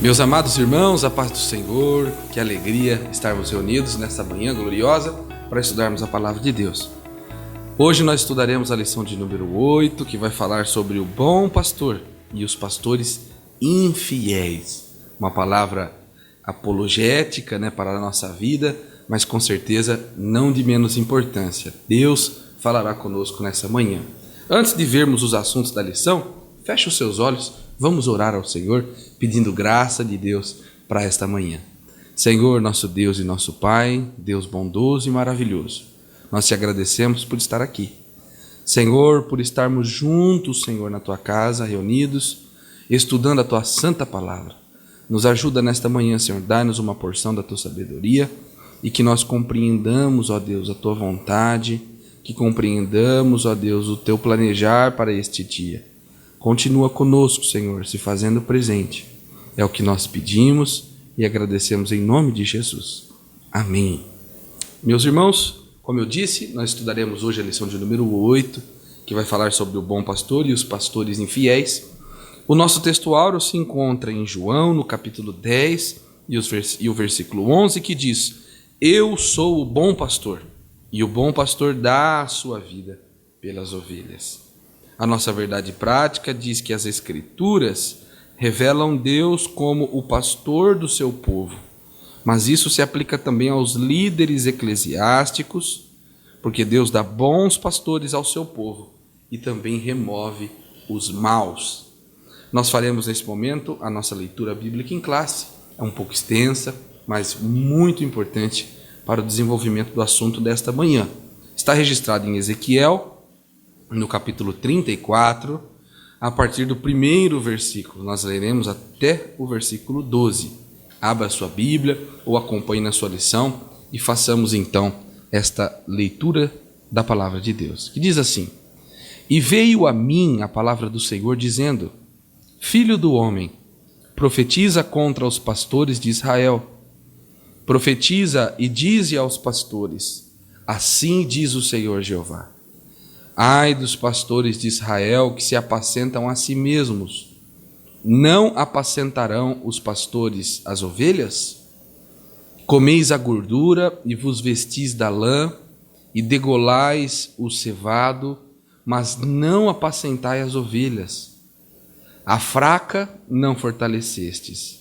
Meus amados irmãos, a paz do Senhor, que alegria estarmos reunidos nesta manhã gloriosa para estudarmos a palavra de Deus. Hoje nós estudaremos a lição de número 8, que vai falar sobre o bom pastor e os pastores infiéis. Uma palavra apologética, para a nossa vida, mas com certeza não de menos importância. Deus falará conosco nessa manhã. Antes de vermos os assuntos da lição, feche os seus olhos, vamos orar ao Senhor, pedindo graça de Deus para esta manhã. Senhor, nosso Deus e nosso Pai, Deus bondoso e maravilhoso, nós te agradecemos por estar aqui. Senhor, por estarmos juntos, Senhor, na tua casa, reunidos, estudando a tua santa palavra. Nos ajuda nesta manhã, Senhor, dá-nos uma porção da tua sabedoria e que nós compreendamos, ó Deus, a tua vontade, que compreendamos, ó Deus, o teu planejar para este dia. Continua conosco, Senhor, se fazendo presente. É o que nós pedimos e agradecemos em nome de Jesus. Amém. Meus irmãos, como eu disse, nós estudaremos hoje a lição de número 8, que vai falar sobre o bom pastor e os pastores infiéis. O nosso texto áureo se encontra em João, no capítulo 10, e o versículo 11, que diz: Eu sou o bom pastor, e o bom pastor dá a sua vida pelas ovelhas. A nossa verdade prática diz que as Escrituras revelam Deus como o pastor do seu povo, mas isso se aplica também aos líderes eclesiásticos, porque Deus dá bons pastores ao seu povo e também remove os maus. Nós faremos nesse momento a nossa leitura bíblica em classe, é um pouco extensa, mas muito importante para o desenvolvimento do assunto desta manhã. Está registrado em Ezequiel, no capítulo 34, a partir do primeiro versículo. Nós leremos até o versículo 12. Abra a sua Bíblia ou acompanhe na sua lição e façamos então esta leitura da palavra de Deus, que diz assim: E veio a mim a palavra do Senhor dizendo: Filho do homem, profetiza contra os pastores de Israel. Profetiza e dize aos pastores: Assim diz o Senhor Jeová. Ai dos pastores de Israel que se apacentam a si mesmos. Não apacentarão os pastores as ovelhas? Comeis a gordura e vos vestis da lã, e degolais o cevado, mas não apacentai as ovelhas. A fraca não fortalecestes,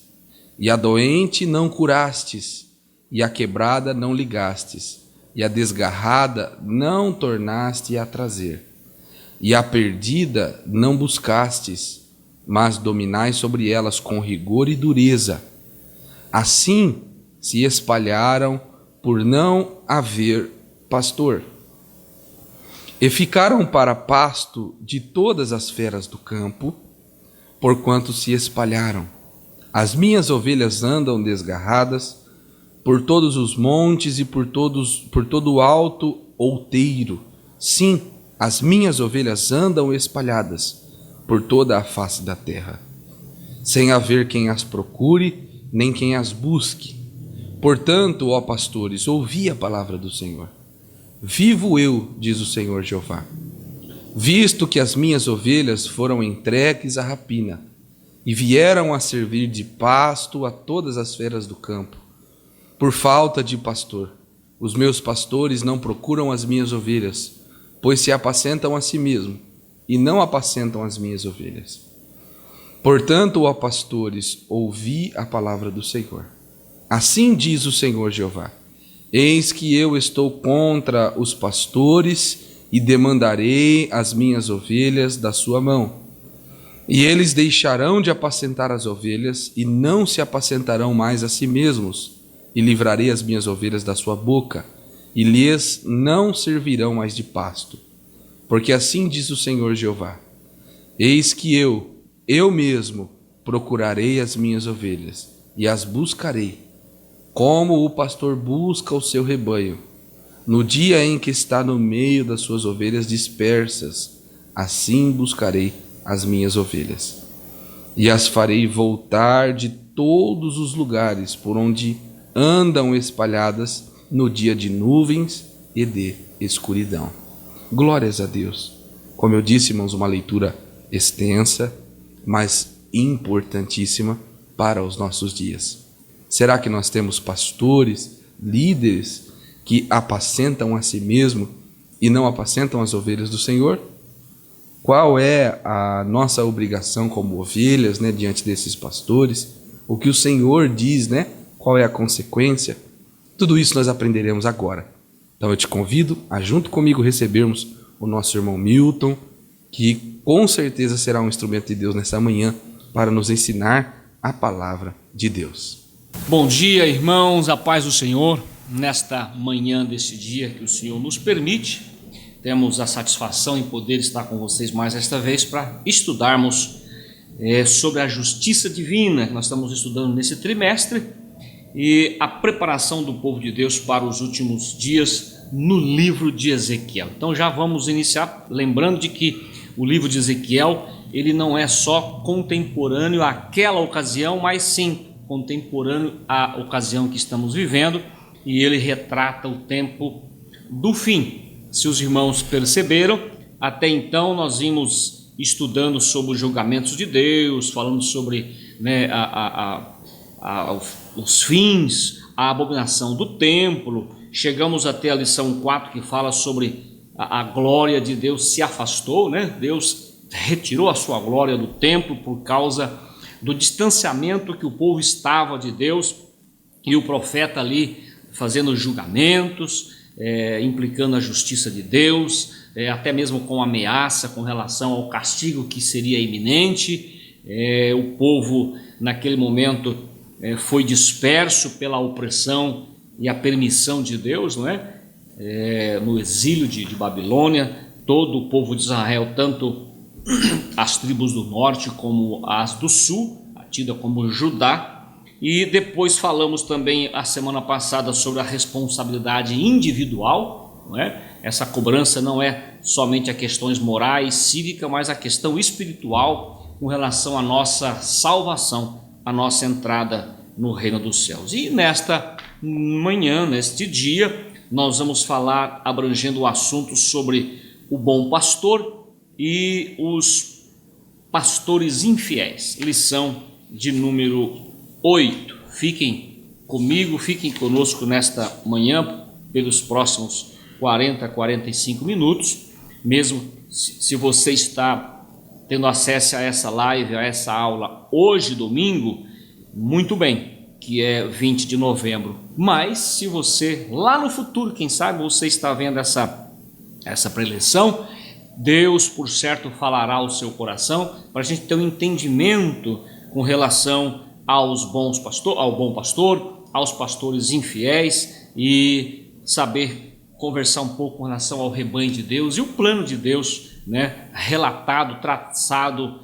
e a doente não curastes, e a quebrada não ligastes, e a desgarrada não tornaste a trazer, e a perdida não buscastes, mas dominais sobre elas com rigor e dureza. Assim se espalharam por não haver pastor, e ficaram para pasto de todas as feras do campo, porquanto se espalharam. As minhas ovelhas andam desgarradas por todos os montes e por todo o alto outeiro. Sim, as minhas ovelhas andam espalhadas por toda a face da terra, sem haver quem as procure, nem quem as busque. Portanto, ó pastores, ouvi a palavra do Senhor. Vivo eu, diz o Senhor Jeová, visto que as minhas ovelhas foram entregues à rapina, e vieram a servir de pasto a todas as feras do campo. Por falta de pastor, os meus pastores não procuram as minhas ovelhas, pois se apacentam a si mesmos, e não apacentam as minhas ovelhas. Portanto, ó pastores, ouvi a palavra do Senhor. Assim diz o Senhor Jeová: Eis que eu estou contra os pastores, e demandarei as minhas ovelhas da sua mão. E eles deixarão de apacentar as ovelhas, e não se apacentarão mais a si mesmos, e livrarei as minhas ovelhas da sua boca, e lhes não servirão mais de pasto. Porque assim diz o Senhor Jeová: Eis que eu mesmo, procurarei as minhas ovelhas, e as buscarei, como o pastor busca o seu rebanho, no dia em que está no meio das suas ovelhas dispersas, assim buscarei as minhas ovelhas. E as farei voltar de todos os lugares por onde andam espalhadas no dia de nuvens e de escuridão. Glórias a Deus. Como eu disse, irmãos, uma leitura extensa, mas importantíssima para os nossos dias? Será que nós temos pastores, líderes que apacentam a si mesmo e não apacentam as ovelhas do Senhor? Qual é a nossa obrigação como ovelhas, diante desses pastores? O que o Senhor diz, Qual é a consequência? Tudo isso nós aprenderemos agora. Então eu te convido a junto comigo recebermos o nosso irmão Milton, que com certeza será um instrumento de Deus nessa manhã para nos ensinar a palavra de Deus. Bom dia, irmãos, a paz do Senhor. Nesta manhã desse dia que o Senhor nos permite, temos a satisfação em poder estar com vocês mais esta vez para estudarmos sobre a justiça divina, que nós estamos estudando nesse trimestre, e a preparação do povo de Deus para os últimos dias no livro de Ezequiel. Então já vamos iniciar lembrando de que o livro de Ezequiel, ele não é só contemporâneo àquela ocasião, mas sim contemporâneo à ocasião que estamos vivendo, e ele retrata o tempo do fim. Se os irmãos perceberam, até então nós vimos estudando sobre os julgamentos de Deus, falando sobre os fins, a abominação do templo. Chegamos até a lição 4, que fala sobre a glória de Deus se afastou, Deus retirou a sua glória do templo por causa do distanciamento que o povo estava de Deus, e o profeta ali fazendo julgamentos, implicando a justiça de Deus, até mesmo com ameaça com relação ao castigo que seria iminente. O povo naquele momento foi disperso pela opressão e a permissão de Deus, no exílio de Babilônia. Todo o povo de Israel, tanto as tribos do norte como as do sul, tida como Judá. E depois falamos também a semana passada sobre a responsabilidade individual, Essa cobrança não é somente a questões morais, cívicas, mas a questão espiritual com relação à nossa salvação, a nossa entrada no reino dos céus. E nesta manhã, neste dia, nós vamos falar, abrangendo o assunto sobre o bom pastor e os pastores infiéis. Lição de número 8. Fiquem comigo, fiquem conosco nesta manhã pelos próximos 40 a 45 minutos. Mesmo se você está tendo acesso a essa live, a essa aula hoje, domingo, muito bem, que é 20 de novembro. Mas se você, lá no futuro, quem sabe você está vendo essa preleção, Deus, por certo, falará ao seu coração para a gente ter um entendimento com relação ao bom pastor, aos pastores infiéis, e saber conversar um pouco com relação ao rebanho de Deus e o plano de Deus, relatado, traçado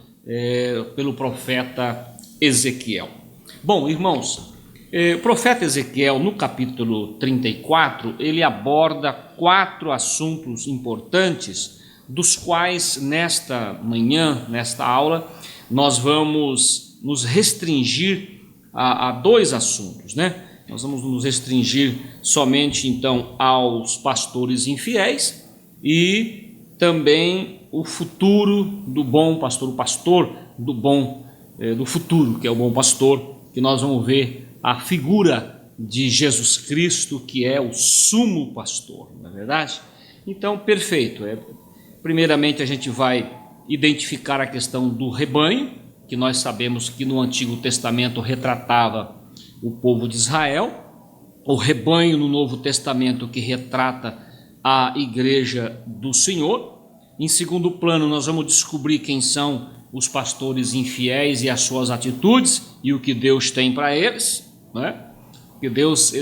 pelo profeta Ezequiel. Bom, irmãos, o profeta Ezequiel, no capítulo 34, ele aborda 4 assuntos importantes, dos quais nesta manhã, nesta aula, nós vamos nos restringir a 2 assuntos, Nós vamos nos restringir somente então aos pastores infiéis e também o futuro do bom pastor, o pastor do futuro, que é o bom pastor, que nós vamos ver a figura de Jesus Cristo, que é o sumo pastor, não é verdade? Então, perfeito. Primeiramente a gente vai identificar a questão do rebanho, que nós sabemos que no Antigo Testamento retratava o povo de Israel, o rebanho no Novo Testamento que retrata a igreja do Senhor. Em segundo plano, nós vamos descobrir quem são os pastores infiéis e as suas atitudes e o que Deus tem para eles, Porque Deus,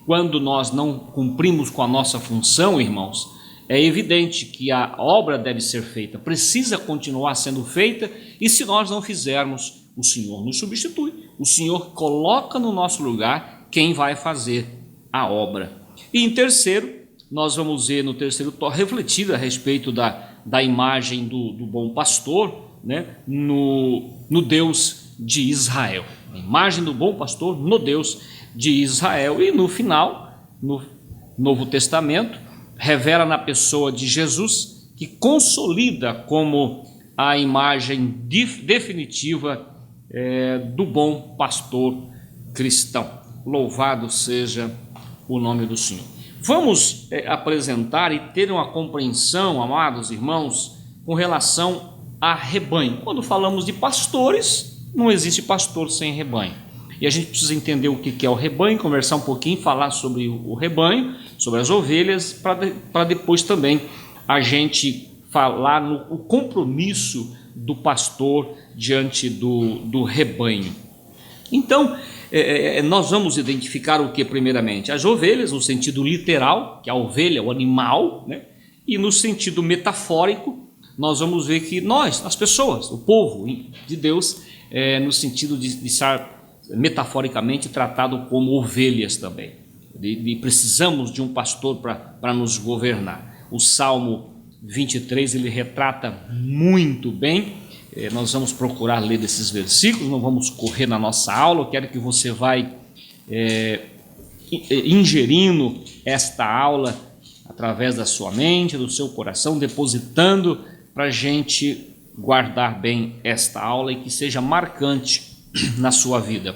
quando nós não cumprimos com a nossa função, irmãos, é evidente que a obra deve ser feita, precisa continuar sendo feita, e se nós não fizermos, o Senhor nos substitui, o Senhor coloca no nosso lugar quem vai fazer a obra. E em terceiro, nós vamos ver no terceiro tópico, refletir a respeito da imagem do bom pastor, no Deus de Israel, a imagem do bom pastor no Deus de Israel. E no final, no Novo Testamento, revela na pessoa de Jesus, que consolida como a imagem definitiva do bom pastor cristão. Louvado seja o nome do Senhor. Vamos apresentar e ter uma compreensão, amados irmãos, com relação a rebanho. Quando falamos de pastores, não existe pastor sem rebanho. E a gente precisa entender o que é o rebanho, conversar um pouquinho, falar sobre o rebanho, sobre as ovelhas, para depois também a gente falar no compromisso do pastor diante do rebanho. Então, nós vamos identificar o que primeiramente? As ovelhas, no sentido literal, que é a ovelha, o animal, né? E no sentido metafórico, nós vamos ver que nós, as pessoas, o povo de Deus, no sentido de estar metaforicamente tratado como ovelhas também. E precisamos de um pastor para nos governar. O Salmo 23, ele retrata muito bem. Nós vamos procurar ler desses versículos, não vamos correr na nossa aula. Eu quero que você vai ingerindo esta aula através da sua mente, do seu coração, depositando para a gente guardar bem esta aula e que seja marcante na sua vida.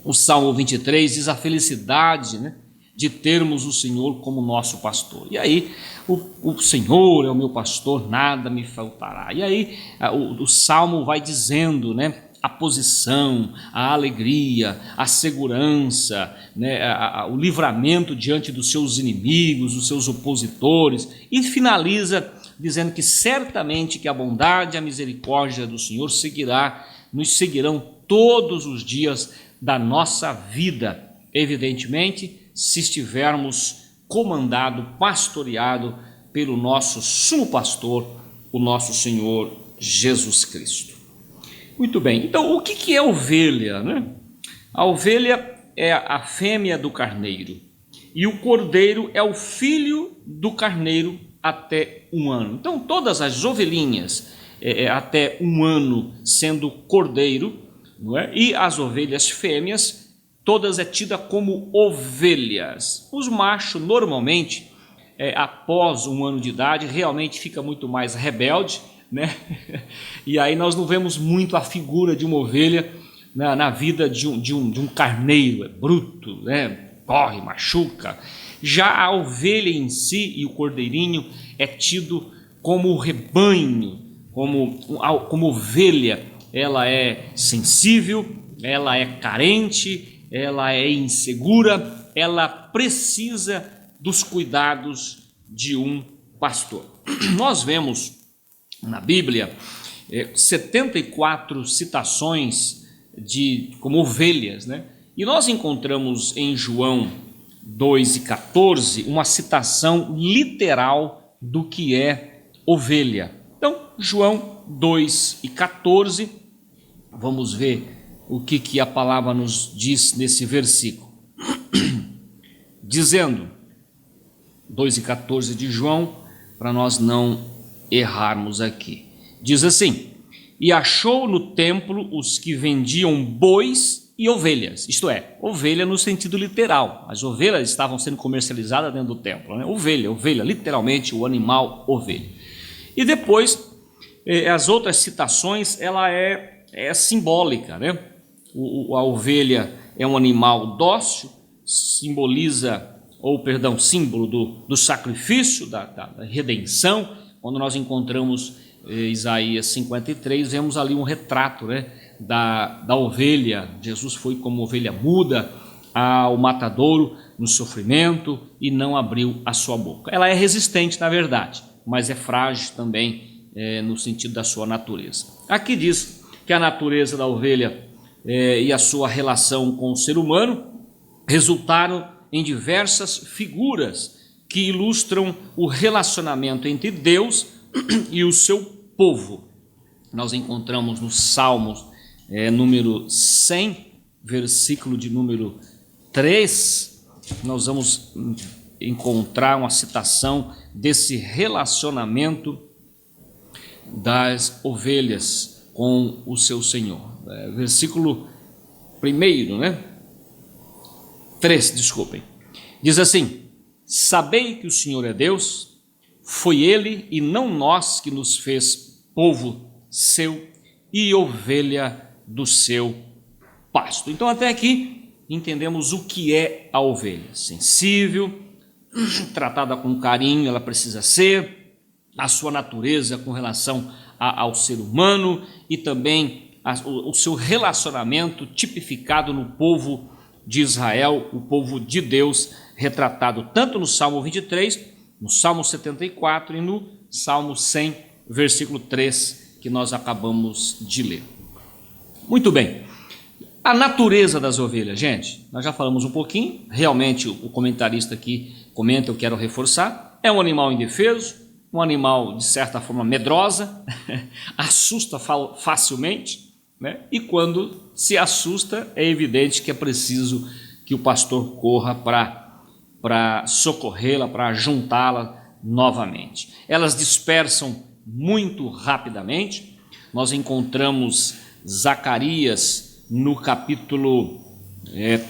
O Salmo 23 diz a felicidade, né, de termos o Senhor como nosso pastor. E aí, o Senhor é o meu pastor, nada me faltará. E aí, o Salmo vai dizendo, né, a posição, a alegria, a segurança, né, o livramento diante dos seus inimigos, dos seus opositores, e finaliza dizendo que certamente que a bondade e a misericórdia do Senhor nos seguirão todos os dias da nossa vida, evidentemente, se estivermos comandado, pastoreado pelo nosso sumo pastor, o nosso Senhor Jesus Cristo. Muito bem, então o que é ovelha, né? A ovelha é a fêmea do carneiro e o cordeiro é o filho do carneiro até 1 ano. Então todas as ovelhinhas até 1 ano sendo cordeiro, não é? E as ovelhas fêmeas, todas é tida como ovelhas. Os machos normalmente, após 1 ano de idade, realmente fica muito mais rebelde, né? E aí nós não vemos muito a figura de uma ovelha na vida de um carneiro, é bruto, né? Corre, machuca. Já a ovelha em si e o cordeirinho é tido como rebanho, como ovelha. Ela é sensível, ela é carente, ela é insegura, ela precisa dos cuidados de um pastor. Nós vemos na Bíblia 74 citações como ovelhas, né? E nós encontramos em João 2,14 uma citação literal do que é ovelha. Então, João 2,14, vamos ver o que a palavra nos diz nesse versículo. Dizendo, 2,14 de João, para nós não errarmos aqui. Diz assim: e achou no templo os que vendiam bois e ovelhas, isto é, ovelha no sentido literal. As ovelhas estavam sendo comercializadas dentro do templo, né? Ovelha, literalmente o animal ovelha. E depois, as outras citações, ela é simbólica, né? A ovelha é um animal dócil, símbolo do sacrifício, da redenção. Quando nós encontramos Isaías 53, vemos ali um retrato, né, da ovelha. Jesus foi como ovelha muda ao matadouro no sofrimento e não abriu a sua boca. Ela é resistente, na verdade, mas é frágil também no sentido da sua natureza. Aqui diz que a natureza da ovelha e a sua relação com o ser humano resultaram em diversas figuras que ilustram o relacionamento entre Deus e o seu povo. Nós encontramos no Salmos número 100, versículo de número 3, nós vamos encontrar uma citação desse relacionamento das ovelhas com o seu Senhor. Versículo 1, né? 3, desculpem. Diz assim: sabei que o Senhor é Deus, foi Ele e não nós que nos fez povo seu e ovelha do seu pasto. Então até aqui entendemos o que é a ovelha: sensível, tratada com carinho, ela precisa ser, a sua natureza com relação ao ser humano e também o seu relacionamento tipificado no povo de Israel, o povo de Deus, retratado tanto no Salmo 23, no Salmo 74 e no Salmo 100, versículo 3, que nós acabamos de ler. Muito bem. A natureza das ovelhas, gente, nós já falamos um pouquinho, realmente o comentarista aqui comenta, eu quero reforçar, é um animal indefeso, um animal de certa forma medrosa, assusta facilmente, né? E quando se assusta é evidente que é preciso que o pastor corra para socorrê-la, para juntá-la novamente. Elas dispersam muito rapidamente. Nós encontramos Zacarias no capítulo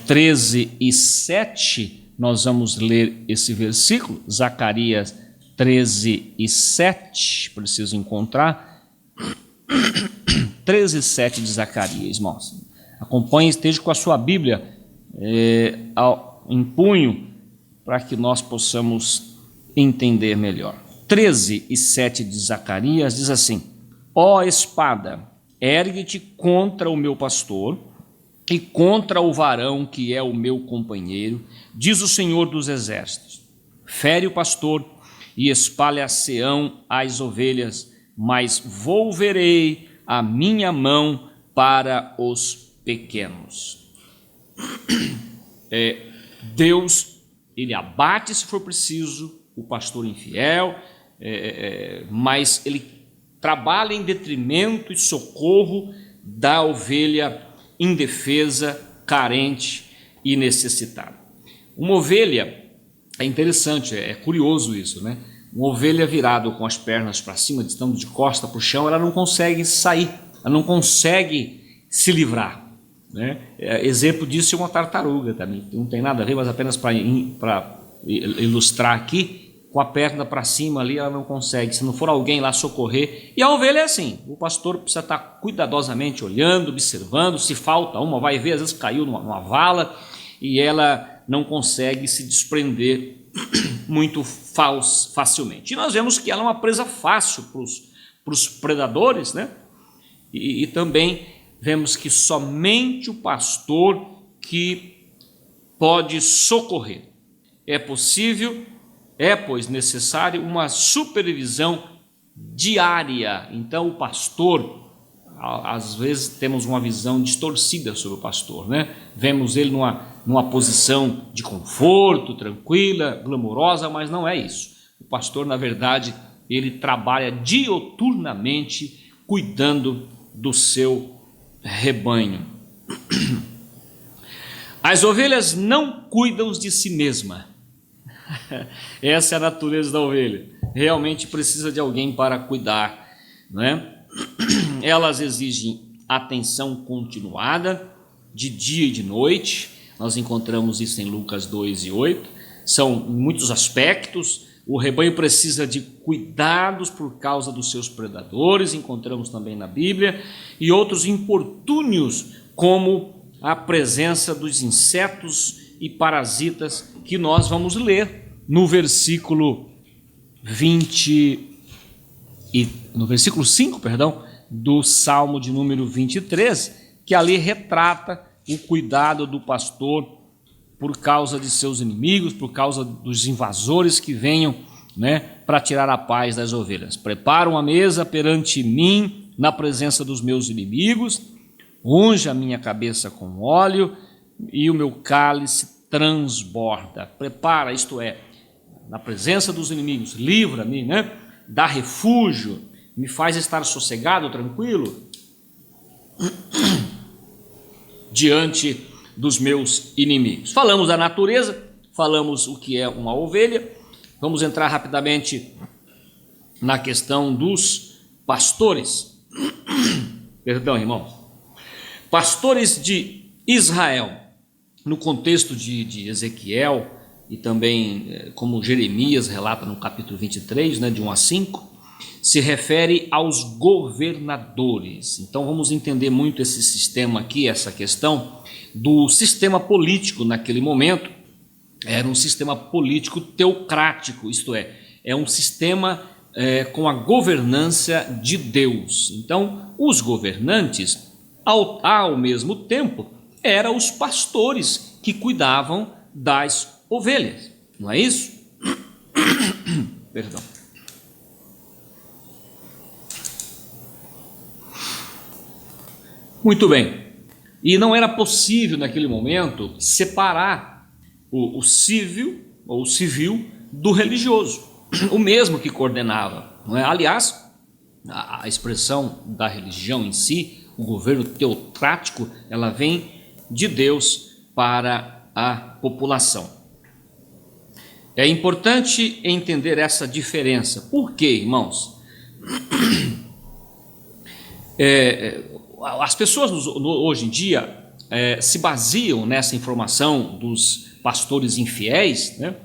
13 e 7, nós vamos ler esse versículo, Zacarias 13 e 7, preciso encontrar, 13 e 7 de Zacarias, irmãos. Acompanhe, esteja com a sua Bíblia em punho, para que nós possamos entender melhor. 13 e 7 de Zacarias diz assim: ó espada, ergue-te contra o meu pastor e contra o varão que é o meu companheiro, diz o Senhor dos exércitos. Fere o pastor e espalha-se-ão as ovelhas, mas volverei a minha mão para os pequenos. Deus, ele abate se for preciso o pastor infiel, mas ele trabalha em detrimento e socorro da ovelha indefesa, carente e necessitada. Uma ovelha, é interessante, é curioso isso, né? Uma ovelha virada com as pernas para cima, estando de costa para o chão, ela não consegue sair, ela não consegue se livrar, né? Exemplo disso é uma tartaruga também, não tem nada a ver, mas apenas para ilustrar aqui, com a perna para cima ali ela não consegue, se não for alguém lá socorrer. E a ovelha é assim, o pastor precisa estar cuidadosamente olhando, observando, se falta uma, vai ver, às vezes caiu numa vala e ela não consegue se desprender muito facilmente. E nós vemos que ela é uma presa fácil para os predadores, né? E também vemos que somente o pastor que pode socorrer. É possível, pois necessário, uma supervisão diária. Então o pastor, às vezes temos uma visão distorcida sobre o pastor, né? Vemos ele numa posição de conforto, tranquila, glamourosa, mas não é isso. O pastor, na verdade, ele trabalha dioturnamente cuidando do seu rebanho. As ovelhas não cuidam de si mesma. Essa é a natureza da ovelha. Realmente precisa de alguém para cuidar, né? Elas exigem atenção continuada, de dia e de noite. Nós encontramos isso em Lucas 2 e 8. São muitos aspectos. O rebanho precisa de cuidados por causa dos seus predadores, encontramos também na Bíblia, e outros importúnios, como a presença dos insetos e parasitas, que nós vamos ler no versículo 5, do Salmo de número 23, que ali retrata o cuidado do pastor por causa de seus inimigos, por causa dos invasores que venham, né, para tirar a paz das ovelhas. Prepara uma mesa perante mim na presença dos meus inimigos, unge a minha cabeça com óleo e o meu cálice transborda. Prepara, isto é, na presença dos inimigos, livra-me, né? Dá refúgio, me faz estar sossegado, tranquilo, diante dos meus inimigos. Falamos da natureza, falamos o que é uma ovelha, vamos entrar rapidamente na questão dos pastores. Perdão, irmãos. Pastores de Israel, no contexto de Ezequiel e também como Jeremias relata no capítulo 23, né, de 1 a 5, se refere aos governadores. Então vamos entender muito esse sistema aqui, essa questão do sistema político naquele momento. Era um sistema político teocrático, isto é um sistema com a governança de Deus. Então os governantes, ao mesmo tempo, eram os pastores que cuidavam das ovelhas, não é isso? Perdão. Muito bem. E não era possível naquele momento separar o civil ou o civil do religioso, o mesmo que coordenava, não é? Aliás, a expressão da religião em si, o governo teocrático, ela vem de Deus para a população. É importante entender essa diferença. Por quê, irmãos? As pessoas hoje em dia se baseiam nessa informação dos pastores infiéis, né?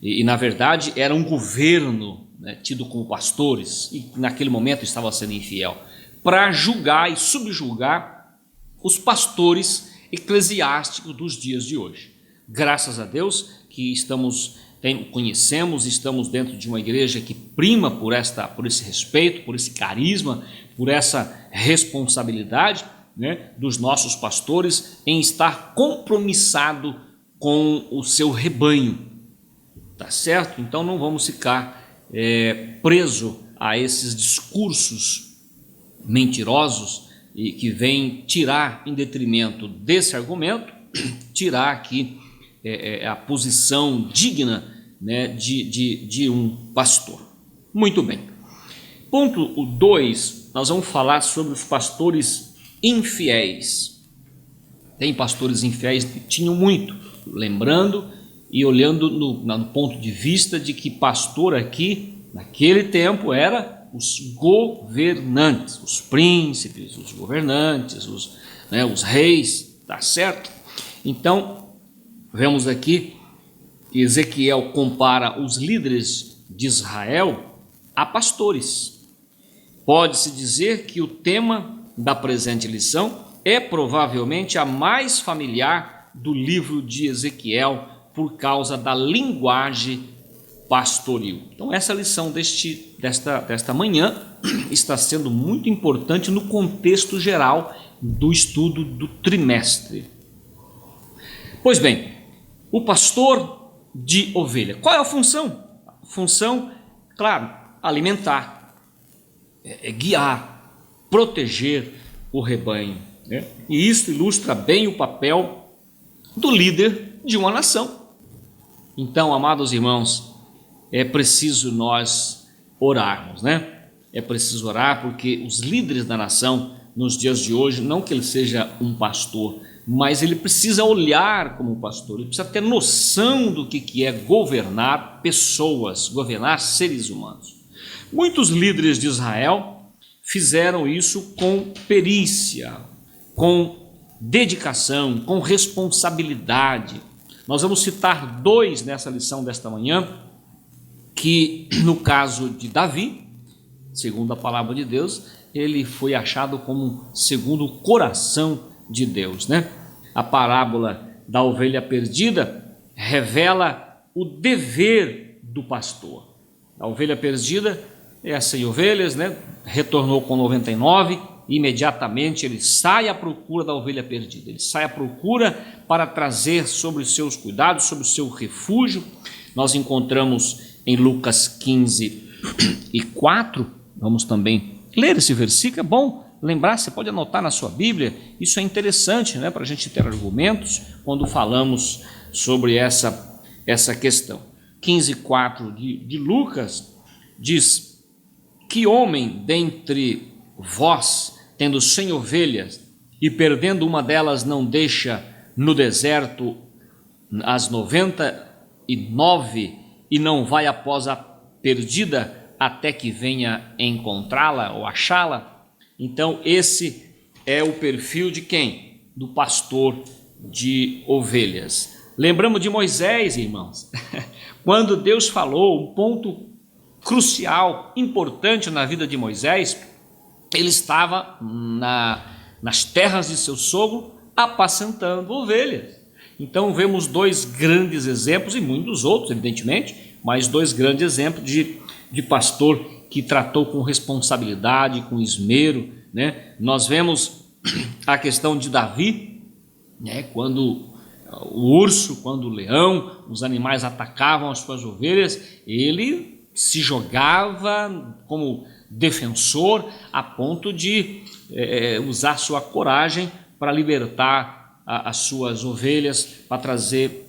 E na verdade era um governo, né, tido como pastores, e naquele momento estava sendo infiel, para julgar e subjugar os pastores eclesiásticos dos dias de hoje. Graças a Deus que conhecemos, estamos dentro de uma igreja que prima por esse respeito, por esse carisma, por essa responsabilidade, né, dos nossos pastores em estar compromissado com o seu rebanho, tá certo? Então não vamos ficar preso a esses discursos mentirosos e que vêm tirar, em detrimento desse argumento, tirar aqui a posição digna, né, de um pastor. Muito bem. Ponto 2, nós vamos falar sobre os pastores infiéis. Tem pastores infiéis que tinham muito, lembrando e olhando no ponto de vista de que pastor aqui, naquele tempo, era os governantes, os príncipes, os governantes, os reis, tá certo? Então, vemos aqui que Ezequiel compara os líderes de Israel a pastores. Pode-se dizer que o tema da presente lição é provavelmente a mais familiar do livro de Ezequiel por causa da linguagem pastoril. Então essa lição desta manhã está sendo muito importante no contexto geral do estudo do trimestre. Pois bem, o pastor de ovelha, qual é a função? A função, claro, alimentar, guiar, proteger o rebanho, né? E isso ilustra bem o papel do líder de uma nação. Então, amados irmãos, é preciso nós orarmos, né? É preciso orar porque os líderes da nação, nos dias de hoje, não que ele seja um pastor, mas ele precisa olhar como pastor, ele precisa ter noção do que é governar pessoas, governar seres humanos. Muitos líderes de Israel fizeram isso com perícia, com dedicação, com responsabilidade. Nós vamos citar 2 nessa lição desta manhã, que no caso de Davi, segundo a palavra de Deus, ele foi achado como segundo o coração de Deus, né? A parábola da ovelha perdida revela o dever do pastor. A ovelha perdida é as 100 ovelhas, né? Retornou com 99, imediatamente ele sai à procura da ovelha perdida. Ele sai à procura para trazer sobre os seus cuidados, sobre o seu refúgio. Nós encontramos em Lucas 15:4, vamos também ler esse versículo, é bom lembrar, você pode anotar na sua Bíblia, isso é interessante, né, para a gente ter argumentos quando falamos sobre essa questão. 15:4 de Lucas diz: que homem dentre vós, tendo 100 ovelhas, e perdendo uma delas não deixa no deserto as 99 e não vai após a perdida até que venha encontrá-la ou achá-la? Então esse é o perfil de quem? Do pastor de ovelhas. Lembramos de Moisés, irmãos, quando Deus falou, um ponto crucial, importante na vida de Moisés. Ele estava nas terras de seu sogro, apacentando ovelhas. Então vemos dois grandes exemplos, e muitos outros, evidentemente, mas dois grandes exemplos de pastor que tratou com responsabilidade, com esmero, né? Nós vemos a questão de Davi, né? Quando o urso, quando o leão, os animais atacavam as suas ovelhas, ele se jogava como defensor a ponto de usar sua coragem para libertar as suas ovelhas, para trazer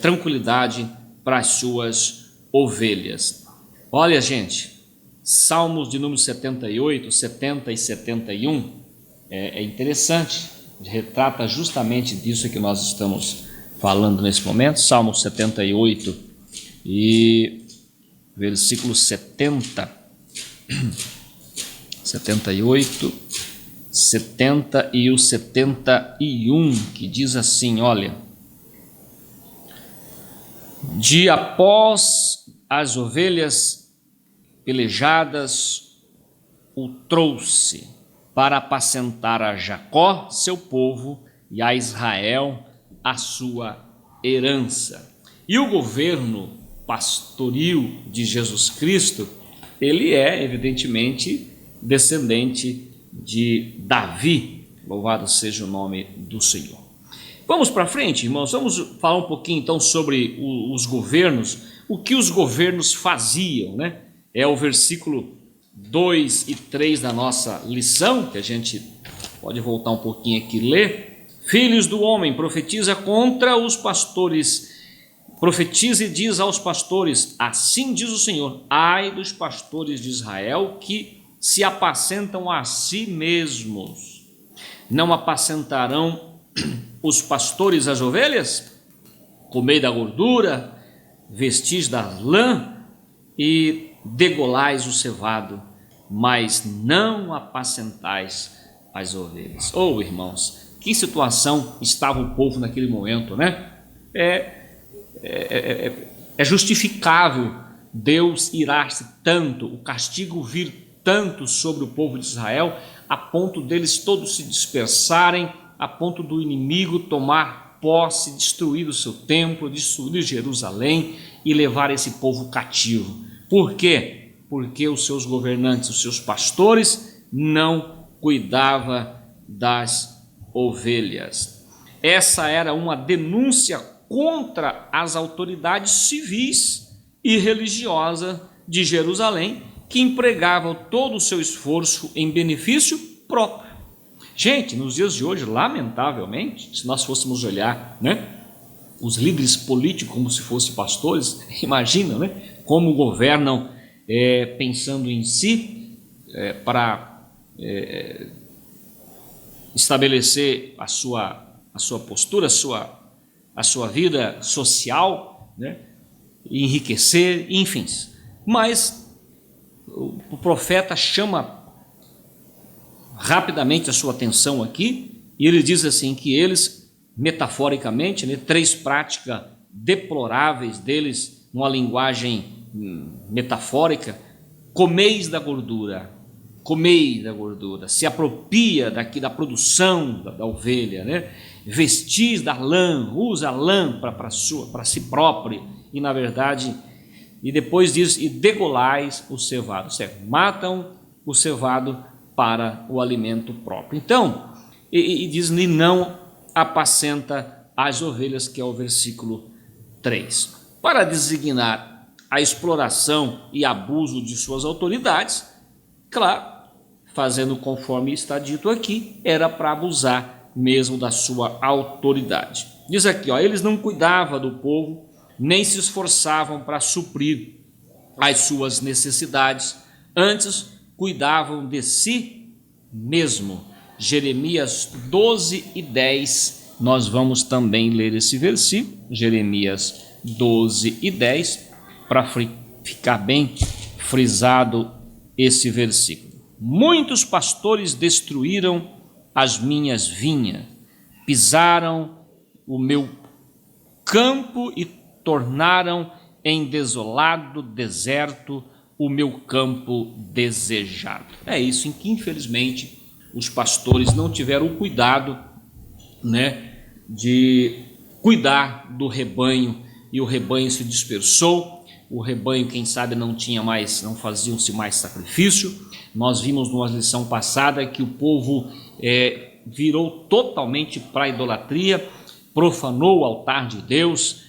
tranquilidade para as suas ovelhas. Olha, gente, Salmos de número 78, 70 e 71 é interessante, retrata justamente disso que nós estamos falando nesse momento. Salmo 78 e versículo 70, 78, 70 e o 71, que diz assim, olha: de após as ovelhas pelejadas o trouxe para apacentar a Jacó, seu povo, e a Israel, a sua herança. E o governo pastoril de Jesus Cristo, ele é evidentemente descendente de Davi, louvado seja o nome do Senhor. Vamos para frente, irmãos, vamos falar um pouquinho então sobre os governos, o que os governos faziam, né? É o versículo 2 e 3 da nossa lição, que a gente pode voltar um pouquinho aqui e ler. Filhos do homem, profetiza contra os pastores, profetiza e diz aos pastores, assim diz o Senhor, ai dos pastores de Israel que se apacentam a si mesmos, não apacentarão os pastores as ovelhas? Comei da gordura, vestis da lã e degolais o cevado, mas não apacentais as ovelhas. Oh, irmãos, que situação estava o povo naquele momento, né? É justificável Deus irar-se tanto, o castigo vir tanto sobre o povo de Israel, a ponto deles todos se dispersarem, a ponto do inimigo tomar posse, destruir o seu templo, destruir Jerusalém e levar esse povo cativo. Por quê? Porque os seus governantes, os seus pastores, não cuidavam das ovelhas. Essa era uma denúncia contra as autoridades civis e religiosas de Jerusalém, que empregavam todo o seu esforço em benefício próprio. Gente, nos dias de hoje, lamentavelmente, se nós fôssemos olhar, né, os líderes políticos como se fossem pastores, imagina, né, como governam pensando em si, para estabelecer a sua postura, a sua vida social, né, enriquecer, enfim. Mas o profeta chama rapidamente a sua atenção aqui, e ele diz assim que eles, metaforicamente, né, três práticas deploráveis deles, numa linguagem metafórica: comeis da gordura, se apropria daqui da produção da ovelha, né? Vestis da lã, usa a lã para si próprio, e na verdade, e depois diz, e degolais o cevado, certo? Matam o cevado para o alimento próprio. Então, e diz, e não apacenta as ovelhas, que é o versículo 3. Para designar a exploração e abuso de suas autoridades, claro, fazendo conforme está dito aqui, era para abusar mesmo da sua autoridade. Diz aqui, ó, eles não cuidavam do povo, nem se esforçavam para suprir as suas necessidades, antes cuidavam de si mesmo. Jeremias 12 e 10, nós vamos também ler esse versículo, Jeremias 12 e 10, para ficar bem frisado esse versículo. Muitos pastores destruíram as minhas vinhas, pisaram o meu campo e tornaram em desolado deserto o meu campo desejado. É isso em que, infelizmente, os pastores não tiveram o cuidado, né, de cuidar do rebanho, e o rebanho se dispersou. O rebanho, quem sabe, não faziam-se mais sacrifício. Nós vimos numa lição passada que o povo virou totalmente para a idolatria, profanou o altar de Deus.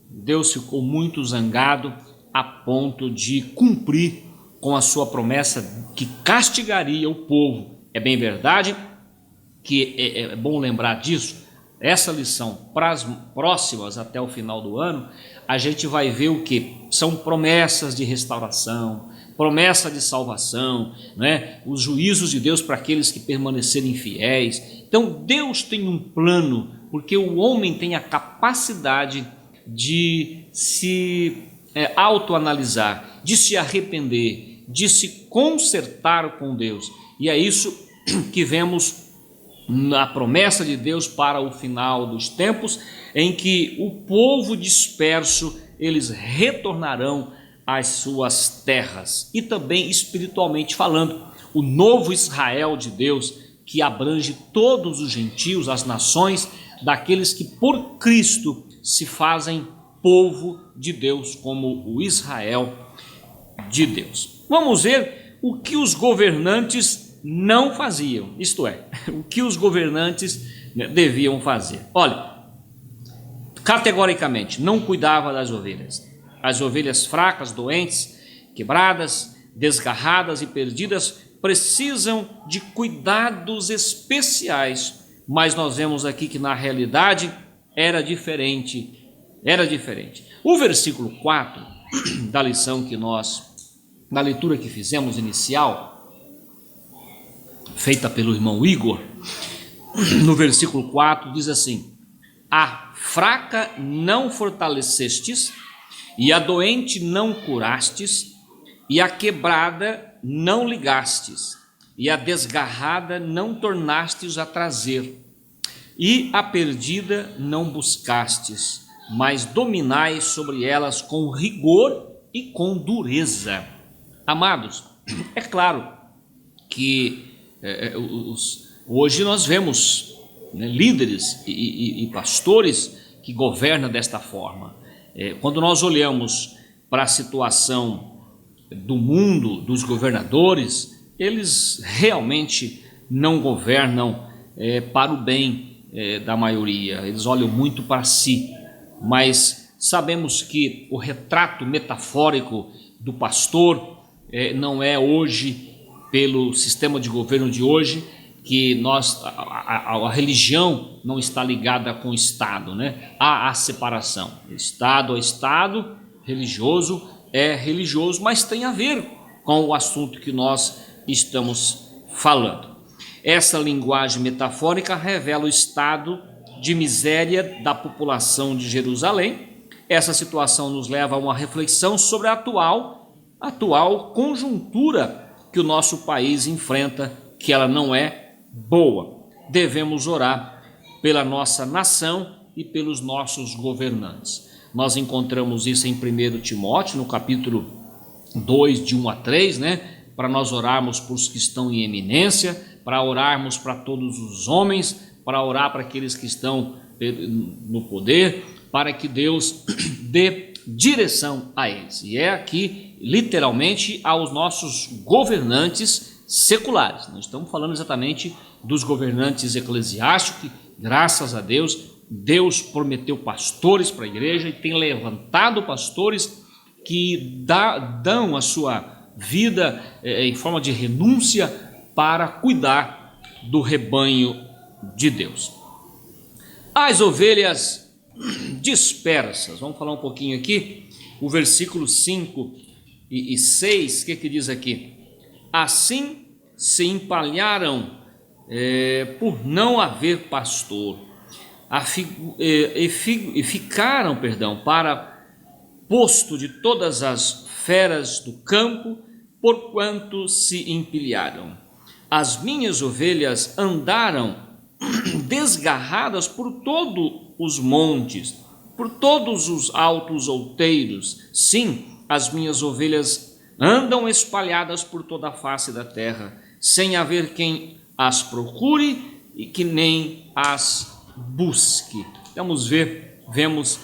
Deus ficou muito zangado a ponto de cumprir com a sua promessa que castigaria o povo. É bem verdade que é bom lembrar disso. Essa lição, para as próximas até o final do ano, a gente vai ver o que? São promessas de restauração, promessa de salvação, né? Os juízos de Deus para aqueles que permanecerem fiéis. Então Deus tem um plano, porque o homem tem a capacidade de se autoanalisar, de se arrepender, de se consertar com Deus. E é isso que vemos na promessa de Deus para o final dos tempos, em que o povo disperso, eles retornarão às suas terras. E também espiritualmente falando, o novo Israel de Deus, que abrange todos os gentios, as nações, daqueles que por Cristo se fazem povo de Deus, como o Israel de Deus. Vamos ver o que os governantes não faziam, isto é, o que os governantes deviam fazer. Olha, categoricamente, não cuidava das ovelhas. As ovelhas fracas, doentes, quebradas, desgarradas e perdidas precisam de cuidados especiais, mas nós vemos aqui que na realidade era diferente. O versículo 4 da lição da leitura que fizemos inicial, feita pelo irmão Igor, no versículo 4 diz assim: a fraca não fortalecestes, e a doente não curastes, e a quebrada não ligastes, e a desgarrada não tornastes a trazer, e a perdida não buscastes, mas dominais sobre elas com rigor e com dureza. Amados, é claro que hoje nós vemos, né, líderes e pastores que governam desta forma. Quando nós olhamos para a situação do mundo, dos governadores, eles realmente não governam para o bem da maioria, eles olham muito para si, mas sabemos que o retrato metafórico do pastor não é hoje, pelo sistema de governo de hoje, que a religião não está ligada com o Estado, né? Há a separação. Estado é Estado, religioso é religioso, mas tem a ver com o assunto que nós estamos falando. Essa linguagem metafórica revela o estado de miséria da população de Jerusalém. Essa situação nos leva a uma reflexão sobre a atual conjuntura que o nosso país enfrenta, que ela não é boa. Devemos orar pela nossa nação e pelos nossos governantes. Nós encontramos isso em 1 Timóteo, no capítulo 2, de 1 a 3, né? Para nós orarmos por os que estão em eminência, para orarmos para todos os homens, para orar para aqueles que estão no poder, para que Deus dê direção a eles. E é aqui, literalmente, aos nossos governantes seculares. Não estamos falando exatamente dos governantes eclesiásticos, que, graças a Deus, Deus prometeu pastores para a igreja e tem levantado pastores que dão a sua vida em forma de renúncia para cuidar do rebanho de Deus. As ovelhas dispersas, vamos falar um pouquinho aqui, o versículo 5 e 6, o que diz aqui? Assim se empalharam por não haver pastor, e ficaram, para posto de todas as feras do campo, porquanto se empilharam. As minhas ovelhas andaram desgarradas por todos os montes, por todos os altos outeiros. Sim, as minhas ovelhas andam espalhadas por toda a face da terra, sem haver quem as procure e que nem as busque. Vemos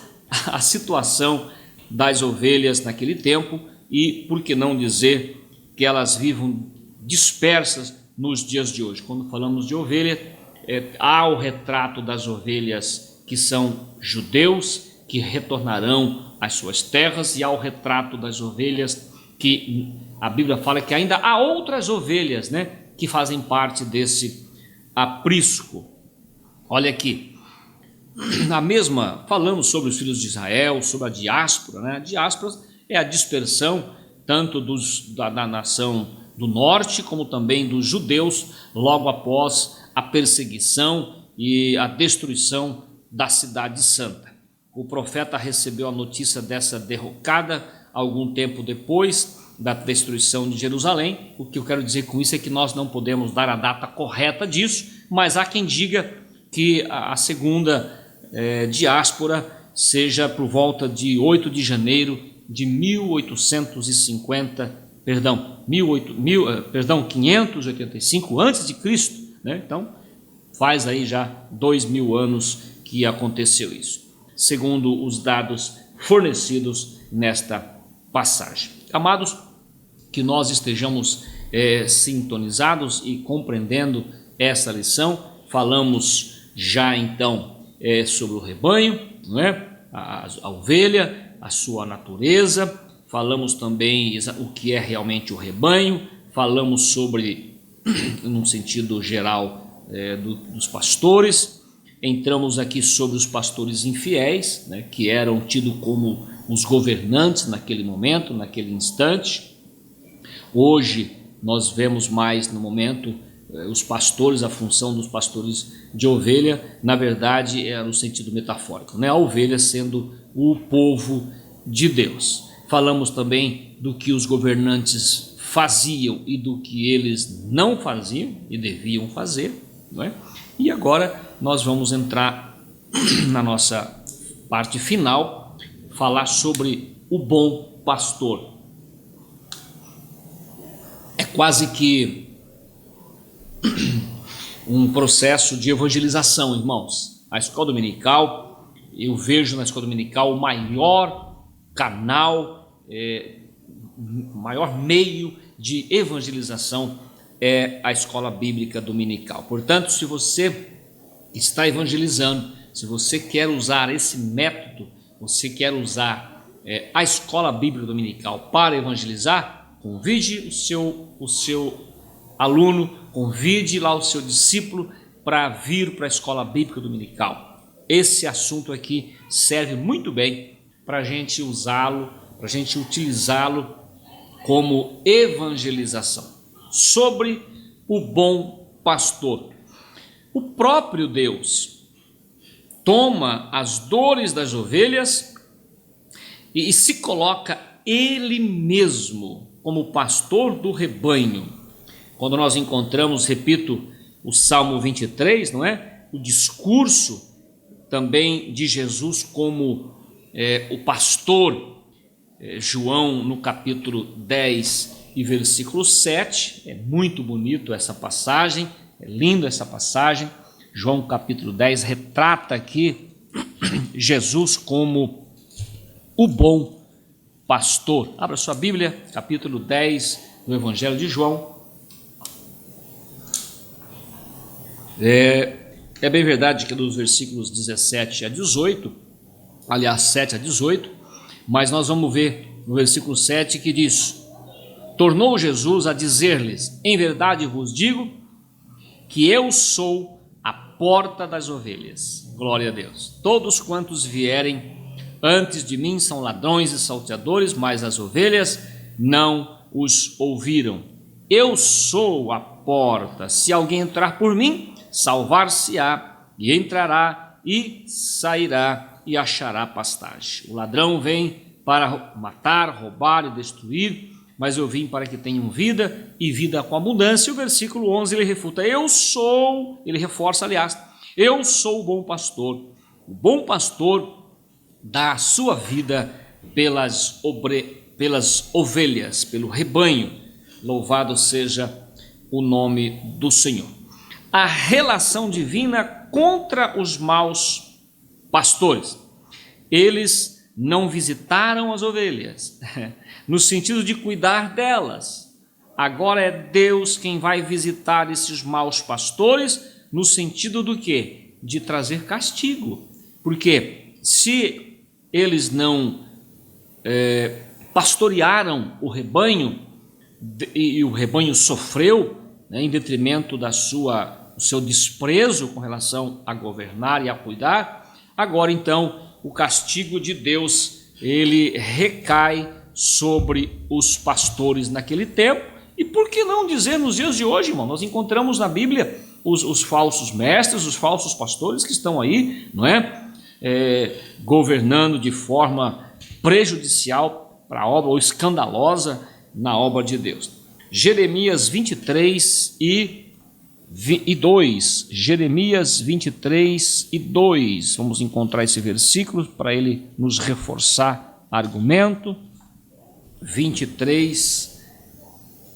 a situação das ovelhas naquele tempo e, por que não dizer, que elas vivam dispersas nos dias de hoje. Quando falamos de ovelha, há o retrato das ovelhas que são judeus, que retornarão às suas terras, e há o retrato das ovelhas que a Bíblia fala que ainda há outras ovelhas, né, que fazem parte desse aprisco. Olha aqui, falamos sobre os filhos de Israel, sobre a diáspora, né? A diáspora é a dispersão tanto da nação do norte, como também dos judeus, logo após a perseguição e a destruição da cidade santa. O profeta recebeu a notícia dessa derrocada algum tempo depois da destruição de Jerusalém. O que eu quero dizer com isso é que nós não podemos dar a data correta disso, mas há quem diga que a segunda diáspora seja por volta de 8 de janeiro de 585 antes de Cristo, né? Então faz aí já 2000 anos que aconteceu isso, segundo os dados fornecidos nesta passagem. Amados, que nós estejamos sintonizados e compreendendo essa lição. Falamos já então sobre o rebanho, não é? A ovelha, a sua natureza. Falamos também o que é realmente o rebanho. Falamos sobre, num sentido geral, dos pastores. Entramos aqui sobre os pastores infiéis, né, que eram tidos como os governantes naquele momento, naquele instante. Hoje nós vemos mais no momento os pastores, a função dos pastores de ovelha, na verdade é no sentido metafórico, né? A ovelha sendo o povo de Deus. Falamos também do que os governantes faziam e do que eles não faziam e deviam fazer, não é? E agora nós vamos entrar na nossa parte final, falar sobre o bom pastor. É quase que um processo de evangelização, irmãos. A escola dominical, eu vejo na escola dominical o maior canal, maior meio de evangelização é a escola bíblica dominical. Portanto, se você está evangelizando, se você quer usar esse método, você quer usar a escola bíblica dominical para evangelizar, convide o seu aluno, convide lá o seu discípulo para vir para a escola bíblica dominical. Esse assunto aqui serve muito bem para a gente usá-lo, para a gente utilizá-lo como evangelização. Sobre o bom pastor. O próprio Deus toma as dores das ovelhas e se coloca ele mesmo como pastor do rebanho. Quando nós encontramos, repito, o Salmo 23, não é? O discurso também de Jesus como o pastor, João no capítulo 10 e versículo 7, é muito bonito essa passagem, é linda essa passagem. João capítulo 10 retrata aqui Jesus como o bom pastor. Abra sua Bíblia, capítulo 10 do Evangelho de João. É bem verdade que dos versículos 17 a 18, aliás 7 a 18, mas nós vamos ver no versículo 7 que diz: tornou Jesus a dizer-lhes: em verdade vos digo que eu sou a porta das ovelhas. Glória a Deus. Todos quantos vierem antes de mim são ladrões e salteadores, mas as ovelhas não os ouviram. Eu sou a porta. Se alguém entrar por mim, salvar-se-á, e entrará e sairá e achará pastagem. O ladrão vem para matar, roubar e destruir, mas eu vim para que tenham vida e vida com abundância. O versículo 11 ele refuta: ele reforça, aliás, eu sou o bom pastor. O bom pastor dá a sua vida pelas pelas ovelhas, pelo rebanho. Louvado seja o nome do Senhor. A relação divina contra os maus pastores. Eles não visitaram as ovelhas, no sentido de cuidar delas. Agora é Deus quem vai visitar esses maus pastores, no sentido do quê? De trazer castigo. Porque se eles não pastorearam o rebanho, e o rebanho sofreu, né, em detrimento do seu desprezo com relação a governar e a cuidar, agora então o castigo de Deus, ele recai sobre os pastores naquele tempo. E por que não dizer nos dias de hoje, irmão? Nós encontramos na Bíblia os falsos mestres, os falsos pastores que estão aí, não é? Governando de forma prejudicial para a obra, ou escandalosa na obra de Deus. Jeremias 23 e 2, Jeremias 23 e 2, vamos encontrar esse versículo para ele nos reforçar argumento. 23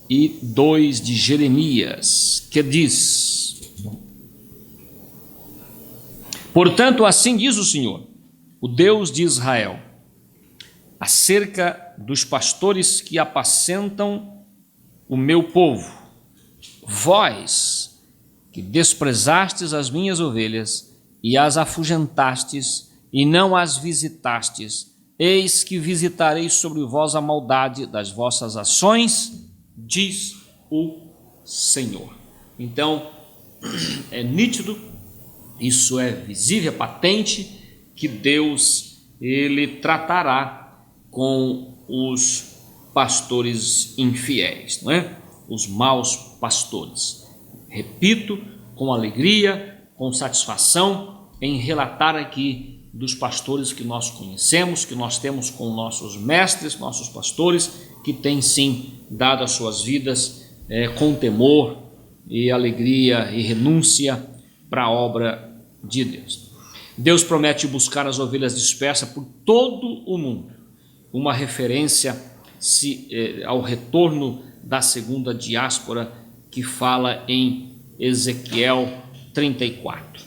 e 2 de Jeremias, que diz: portanto, assim diz o Senhor, o Deus de Israel, acerca dos pastores que apacentam o meu povo: vós que desprezastes as minhas ovelhas e as afugentastes e não as visitastes, eis que visitarei sobre vós a maldade das vossas ações, diz o Senhor. Então, é nítido, isso é visível, é patente, que Deus, ele tratará com os pastores infiéis, não é? Os maus pastores. Repito, com alegria, com satisfação, em relatar aqui dos pastores que nós conhecemos, que nós temos com nossos mestres, nossos pastores, que têm sim dado as suas vidas com temor e alegria e renúncia para a obra de Deus. Deus promete buscar as ovelhas dispersas por todo o mundo, uma referência ao retorno da segunda diáspora que fala em Ezequiel 34.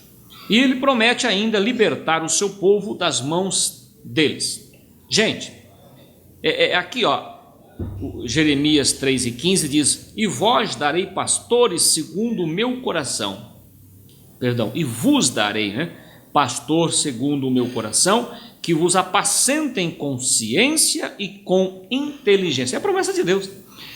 E ele promete ainda libertar o seu povo das mãos deles. Gente, aqui Jeremias 3:15 diz: e vós darei pastores segundo o meu coração. Perdão, e vos darei, pastor segundo o meu coração, que vos apacentem com ciência e com inteligência. É a promessa de Deus.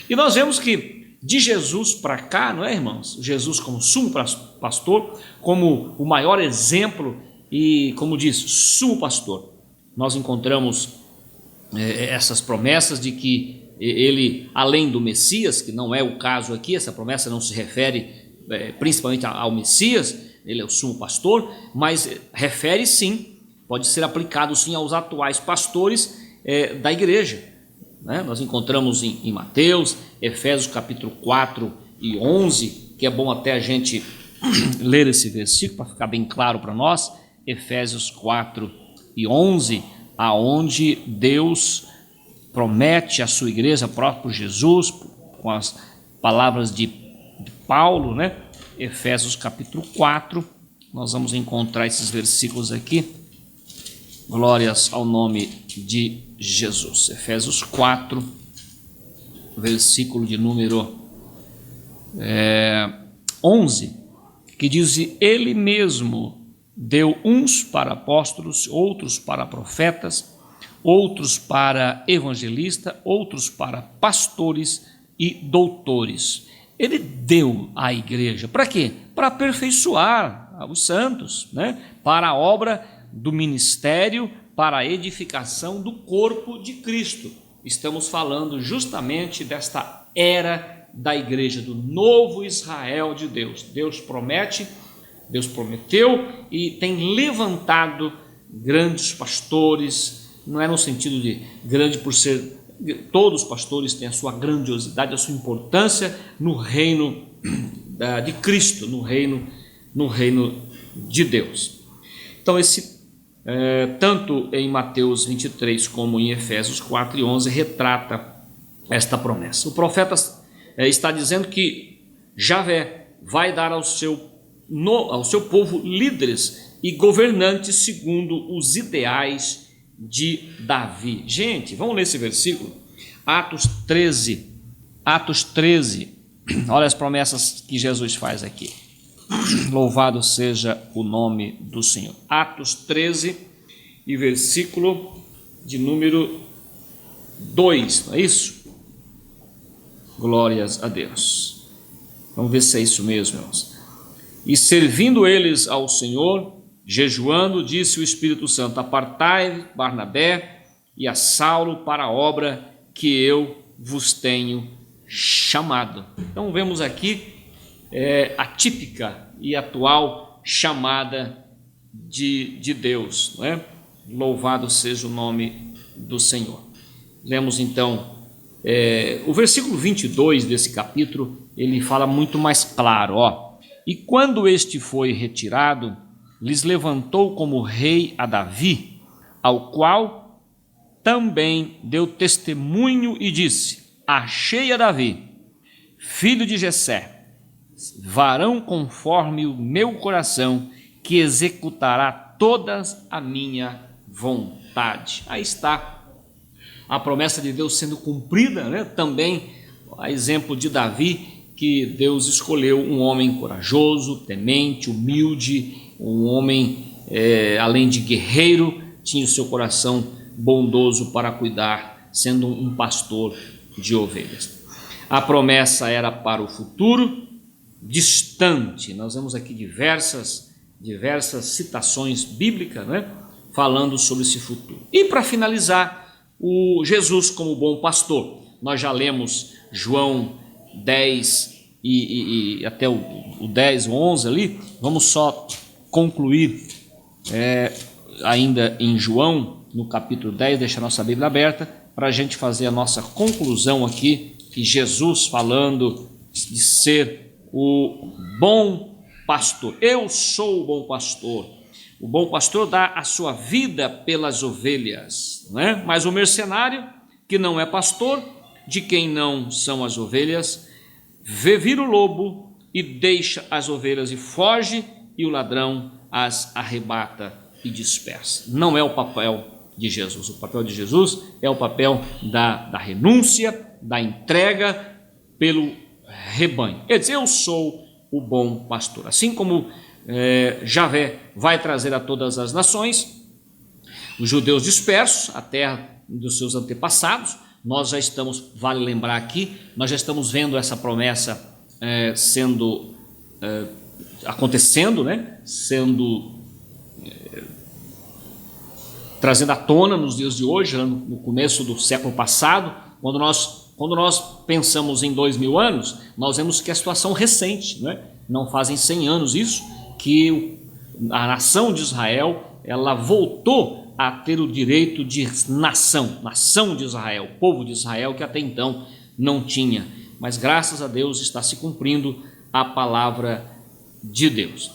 E nós vemos que de Jesus para cá, não é, irmãos? Jesus como sumo pastor, como o maior exemplo e, como diz, sumo pastor. Nós encontramos essas promessas de que ele, além do Messias, que não é o caso aqui, essa promessa não se refere principalmente ao Messias, ele é o sumo pastor, mas refere sim, pode ser aplicado sim aos atuais pastores da igreja. Nós encontramos em Mateus, Efésios capítulo 4 e 11, que é bom até a gente ler esse versículo para ficar bem claro para nós. Efésios 4 e 11, aonde Deus promete à sua igreja, próprio Jesus, com as palavras de Paulo, Efésios capítulo 4, nós vamos encontrar esses versículos aqui. Glórias ao nome de Jesus. Efésios 4, versículo de número 11, que diz: ele mesmo deu uns para apóstolos, outros para profetas, outros para evangelistas, outros para pastores e doutores. Ele deu à igreja, para quê? Para aperfeiçoar os santos, para a obra do ministério, para a edificação do corpo de Cristo. Estamos falando justamente desta era da igreja, do novo Israel de Deus. Deus promete, Deus prometeu e tem levantado grandes pastores, não é no sentido de grande por ser, todos os pastores têm a sua grandiosidade, a sua importância no reino de Cristo, no reino de Deus. Então esse tanto em Mateus 23 como em Efésios 4 e 11, retrata esta promessa. O profeta está dizendo que Javé vai dar ao seu povo líderes e governantes segundo os ideais de Davi. Gente, vamos ler esse versículo, Atos 13, olha as promessas que Jesus faz aqui. Louvado seja o nome do Senhor. Atos 13 e versículo de número 2, não é isso? Glórias a Deus. Vamos ver se é isso mesmo, irmãos. E servindo eles ao Senhor, jejuando, disse o Espírito Santo: apartai Barnabé e a Saulo para a obra que eu vos tenho chamado. Então vemos aqui a típica e atual chamada de Deus, não é? Louvado seja o nome do Senhor. Lemos então o versículo 22 desse capítulo, ele fala muito mais claro, ó. E quando este foi retirado, lhes levantou como rei a Davi, ao qual também deu testemunho e disse: achei a Davi, filho de Jessé, varão conforme o meu coração, que executará todas a minha vontade. Aí está a promessa de Deus sendo cumprida, né? Também a exemplo de Davi, que Deus escolheu um homem corajoso, temente, humilde, um homem, além de guerreiro, tinha o seu coração bondoso para cuidar, sendo um pastor de ovelhas. A promessa era para o futuro distante. Nós vemos aqui diversas citações bíblicas, né, falando sobre esse futuro. E para finalizar, o Jesus como bom pastor. Nós já lemos João 10 e até o 10, o 11 ali. Vamos só concluir ainda em João, no capítulo 10, deixa a nossa Bíblia aberta, para a gente fazer a nossa conclusão aqui, que Jesus falando de ser o bom pastor. Eu sou o bom pastor. O bom pastor dá a sua vida pelas ovelhas, né? Mas o mercenário, que não é pastor, de quem não são as ovelhas, vê vir o lobo e deixa as ovelhas e foge, e o ladrão as arrebata e dispersa. Não é o papel de Jesus. O papel de Jesus é o papel da renúncia, da entrega pelo rebanho. Quer dizer, eu sou o bom pastor. Assim como Javé vai trazer a todas as nações os judeus dispersos, a terra dos seus antepassados, nós já estamos, vale lembrar aqui, nós já estamos vendo essa promessa acontecendo, né? Trazendo à tona nos dias de hoje, no começo do século passado. Quando nós pensamos em 2000 anos, nós vemos que a situação recente, né? Não fazem 100 anos isso, que a nação de Israel, ela voltou a ter o direito de nação de Israel, povo de Israel, que até então não tinha. Mas graças a Deus está se cumprindo a palavra de Deus.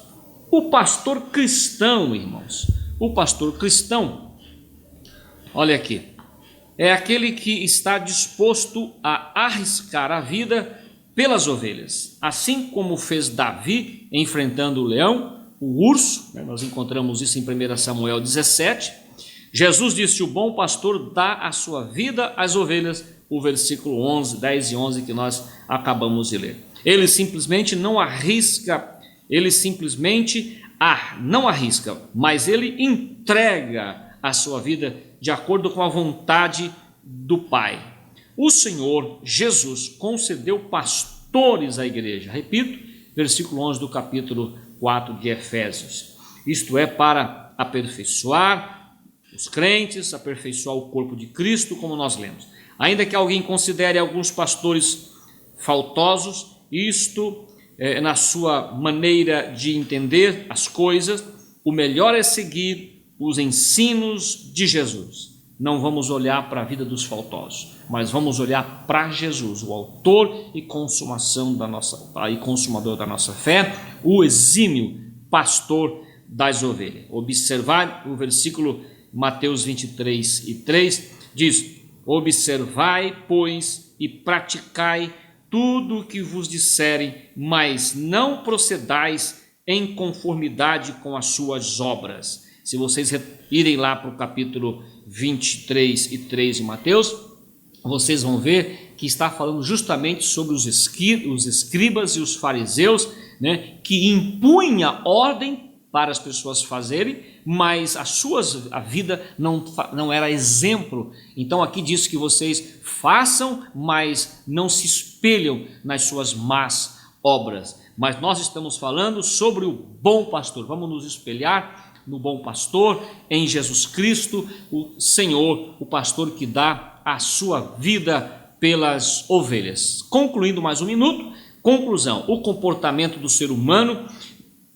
O pastor cristão, irmãos, o pastor cristão, olha aqui, é aquele que está disposto a arriscar a vida pelas ovelhas, assim como fez Davi enfrentando o leão, o urso, né? Nós encontramos isso em 1 Samuel 17. Jesus disse: o bom pastor dá a sua vida às ovelhas, o versículo 11, 10 e 11 que nós acabamos de ler. Ele simplesmente não arrisca, não arrisca, mas ele entrega a sua vida de acordo com a vontade do Pai. O Senhor Jesus concedeu pastores à igreja, repito, versículo 11 do capítulo 4 de Efésios, isto é, para aperfeiçoar os crentes, aperfeiçoar o corpo de Cristo, como nós lemos. Ainda que alguém considere alguns pastores faltosos, isto na sua maneira de entender as coisas, o melhor é seguir os ensinos de Jesus. Não vamos olhar para a vida dos faltosos, mas vamos olhar para Jesus, o autor e consumador da nossa fé, o exímio pastor das ovelhas. Observai o versículo Mateus 23:3 diz: observai, pois, e praticai tudo o que vos disserem, mas não procedais em conformidade com as suas obras. Se vocês irem lá para o capítulo 23:3 de Mateus, vocês vão ver que está falando justamente sobre os escribas e os fariseus, né, que impunha ordem para as pessoas fazerem, mas a vida não era exemplo. Então aqui diz que vocês façam, mas não se espelham nas suas más obras. Mas nós estamos falando sobre o bom pastor. Vamos nos espelhar no bom pastor, em Jesus Cristo, o Senhor, o pastor que dá a sua vida pelas ovelhas. Concluindo mais um minuto, conclusão: o comportamento do ser humano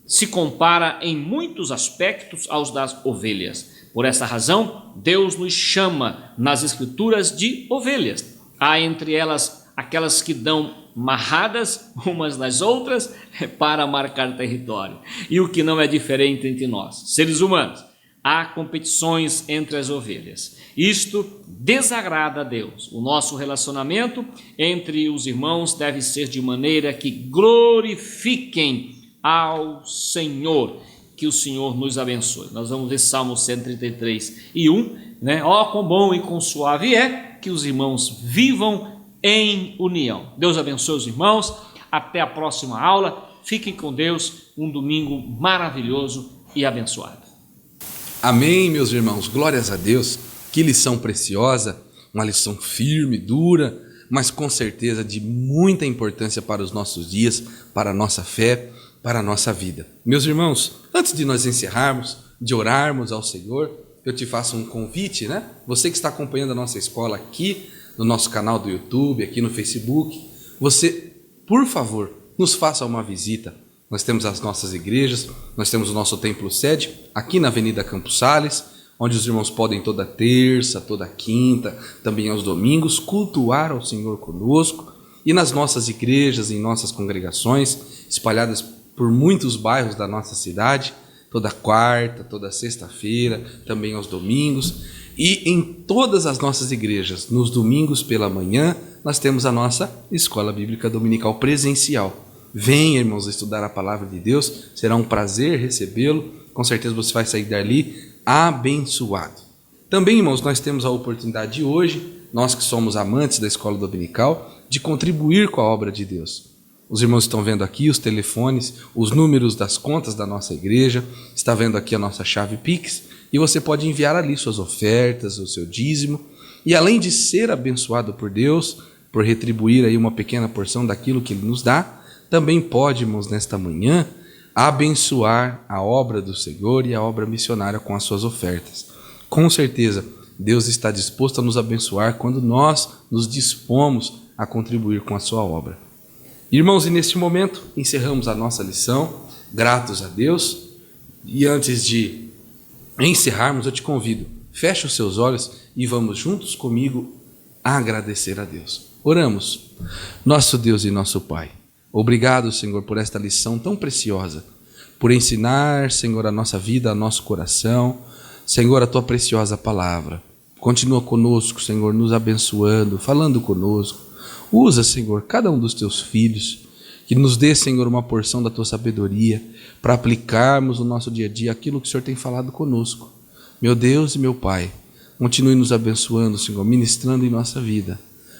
se compara em muitos aspectos aos das ovelhas. Por essa razão, Deus nos chama nas Escrituras de ovelhas. Há entre elas aquelas que dão marradas umas nas outras para marcar território. E o que não é diferente entre nós, seres humanos. Há competições entre as ovelhas. Isto desagrada a Deus. O nosso relacionamento entre os irmãos deve ser de maneira que glorifiquem ao Senhor. Que o Senhor nos abençoe. Nós vamos ver Salmo 133:1, né? Ó, quão bom e quão suave é que os irmãos vivam em união. Deus abençoe os irmãos. Até a próxima aula. Fiquem com Deus. Um domingo maravilhoso e abençoado. Amém, meus irmãos. Glórias a Deus. Que lição preciosa. Uma lição firme, dura, mas com certeza de muita importância para os nossos dias, para a nossa fé, para a nossa vida. Meus irmãos, antes de nós encerrarmos, de orarmos ao Senhor, eu te faço um convite, né? Você que está acompanhando a nossa escola aqui, no nosso canal do YouTube, aqui no Facebook, você, por favor, nos faça uma visita. Nós temos as nossas igrejas, nós temos o nosso templo sede, aqui na Avenida Campos Sales, onde os irmãos podem toda terça, toda quinta, também aos domingos, cultuar ao Senhor conosco. E nas nossas igrejas, em nossas congregações, espalhadas por muitos bairros da nossa cidade, toda quarta, toda sexta-feira, também aos domingos. E em todas as nossas igrejas, nos domingos pela manhã, nós temos a nossa Escola Bíblica Dominical presencial. Venha, irmãos, estudar a Palavra de Deus, será um prazer recebê-lo, com certeza você vai sair dali abençoado. Também, irmãos, nós temos a oportunidade de hoje, nós que somos amantes da Escola Dominical, de contribuir com a obra de Deus. Os irmãos estão vendo aqui os telefones, os números das contas da nossa igreja, está vendo aqui a nossa chave Pix, e você pode enviar ali suas ofertas, o seu dízimo, e além de ser abençoado por Deus, por retribuir aí uma pequena porção daquilo que Ele nos dá, também pode, irmãos, nesta manhã, abençoar a obra do Senhor e a obra missionária com as suas ofertas. Com certeza, Deus está disposto a nos abençoar quando nós nos dispomos a contribuir com a sua obra. Irmãos, e neste momento encerramos a nossa lição, gratos a Deus. E antes de encerrarmos, eu te convido, feche os seus olhos e vamos juntos comigo agradecer a Deus. Oramos. Nosso Deus e nosso Pai, obrigado, Senhor, por esta lição tão preciosa, por ensinar, Senhor, a nossa vida, a nosso coração, Senhor, a Tua preciosa palavra. Continua conosco, Senhor, nos abençoando, falando conosco. Usa, Senhor, cada um dos Teus filhos, que nos dê, Senhor, uma porção da Tua sabedoria para aplicarmos no nosso dia a dia aquilo que o Senhor tem falado conosco. Meu Deus e meu Pai, continue nos abençoando, Senhor, ministrando em nossa vida.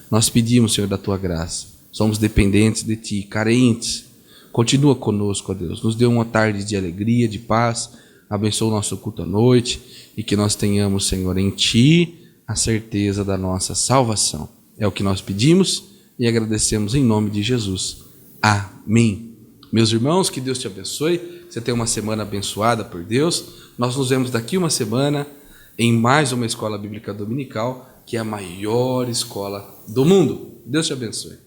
Nós pedimos, Senhor, da Tua graça. Somos dependentes de Ti, carentes. Continua conosco, ó Deus. Nos dê uma tarde de alegria, de paz. Abençoa o nosso culto à noite e que nós tenhamos, Senhor, em Ti a certeza da nossa salvação. É o que nós pedimos e agradecemos em nome de Jesus. Amém. Meus irmãos, que Deus te abençoe. Que você tenha uma semana abençoada por Deus. Nós nos vemos daqui uma semana em mais uma Escola Bíblica Dominical, que é a maior escola do mundo. Deus te abençoe.